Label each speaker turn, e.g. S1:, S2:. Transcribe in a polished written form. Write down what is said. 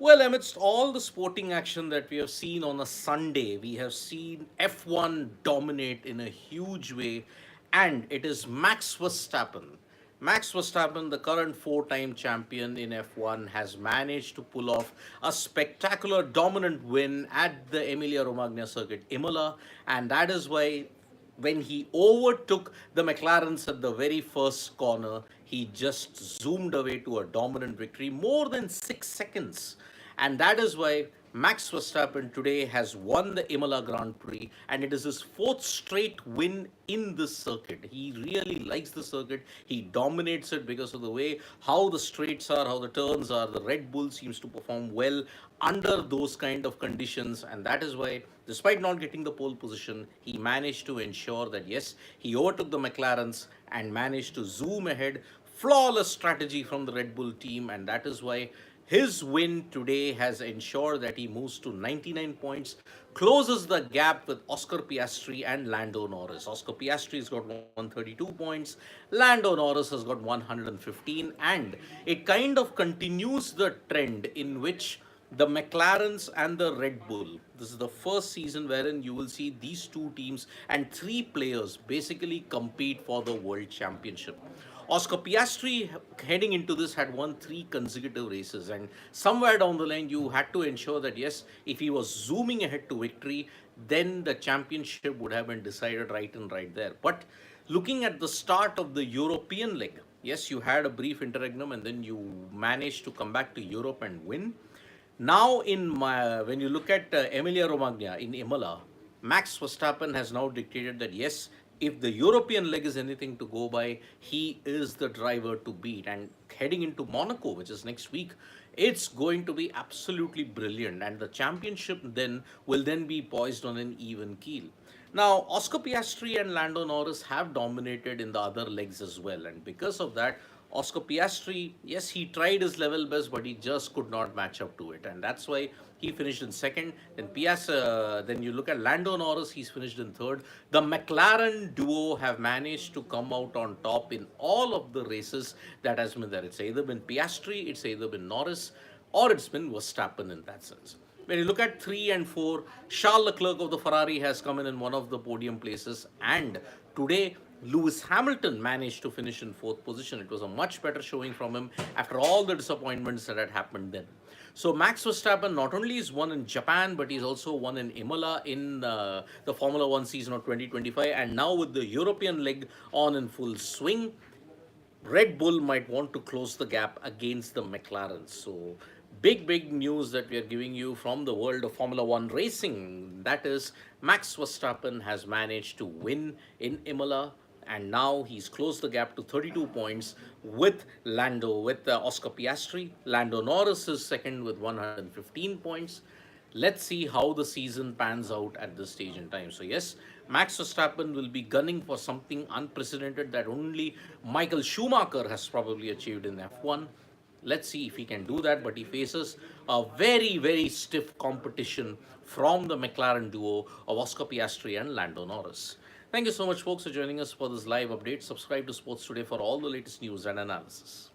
S1: Well, amidst all the sporting action that we have seen on a Sunday, we have seen F1 dominate in a huge way, and it is Max Verstappen. Max Verstappen, the current four-time champion in F1, has managed to pull off a spectacular dominant win at the Emilia-Romagna circuit, Imola, and that is why when he overtook the McLarens at the very first corner, he just zoomed away to a dominant victory, more than 6 seconds. And that is why Max Verstappen today has won the Imola Grand Prix, and it is his fourth straight win in this circuit. He really likes the circuit. He dominates it because of the way how the straights are, how the turns are. The Red Bull seems to perform well under those kind of conditions, and that is why, despite not getting the pole position, he managed to ensure that yes, he overtook the McLarens and managed to zoom ahead. Flawless strategy from the Red Bull team, and that is why his win today has ensured that he moves to 99 points, closes the gap with Oscar Piastri and Lando Norris. Oscar Piastri has got 132 points, Lando Norris has got 115, and it kind of continues the trend in which the McLarens and the Red Bull. This is the first season wherein you will see these two teams and three players basically compete for the World Championship. Oscar Piastri, heading into this, had won three consecutive races, and somewhere down the line, you had to ensure that yes, if he was zooming ahead to victory, then the championship would have been decided right and right there. But looking at the start of the European leg, yes, you had a brief interregnum and then you managed to come back to Europe and win. Now, when you look at Emilia Romagna in Imola, Max Verstappen has now dictated that yes, if the European leg is anything to go by, he is the driver to beat. And heading into Monaco, which is next week, it's going to be absolutely brilliant. And the championship then will then be poised on an even keel. Now, Oscar Piastri and Lando Norris have dominated in the other legs as well. And because of that, Oscar Piastri, yes, he tried his level best, but he just could not match up to it. And that's why he finished in second. Then you look at Lando Norris, he's finished in third. The McLaren duo have managed to come out on top in all of the races that has been there. It's either been Piastri, it's either been Norris, or it's been Verstappen in that sense. When you look at 3 and 4, Charles Leclerc of the Ferrari has come in one of the podium places, and today Lewis Hamilton managed to finish in fourth position. It was a much better showing from him after all the disappointments that had happened then. So Max Verstappen not only is won in Japan, but he's also won in Imola in the Formula One season of 2025, and now with the European leg on in full swing, Red Bull might want to close the gap against the McLaren. So, big news that we are giving you from the world of Formula One racing. That is, Max Verstappen has managed to win in Imola, and now he's closed the gap to 32 points with Oscar Piastri. Lando Norris is second with 115 points. Let's see how the season pans out at this stage in time. So yes, Max Verstappen will be gunning for something unprecedented that only Michael Schumacher has probably achieved in F1. Let's see if he can do that, but he faces a very stiff competition from the McLaren duo of Oscar Piastri and Lando Norris. Thank you so much, folks, for joining us for this live update. Subscribe to Sports Today for all the latest news and analysis.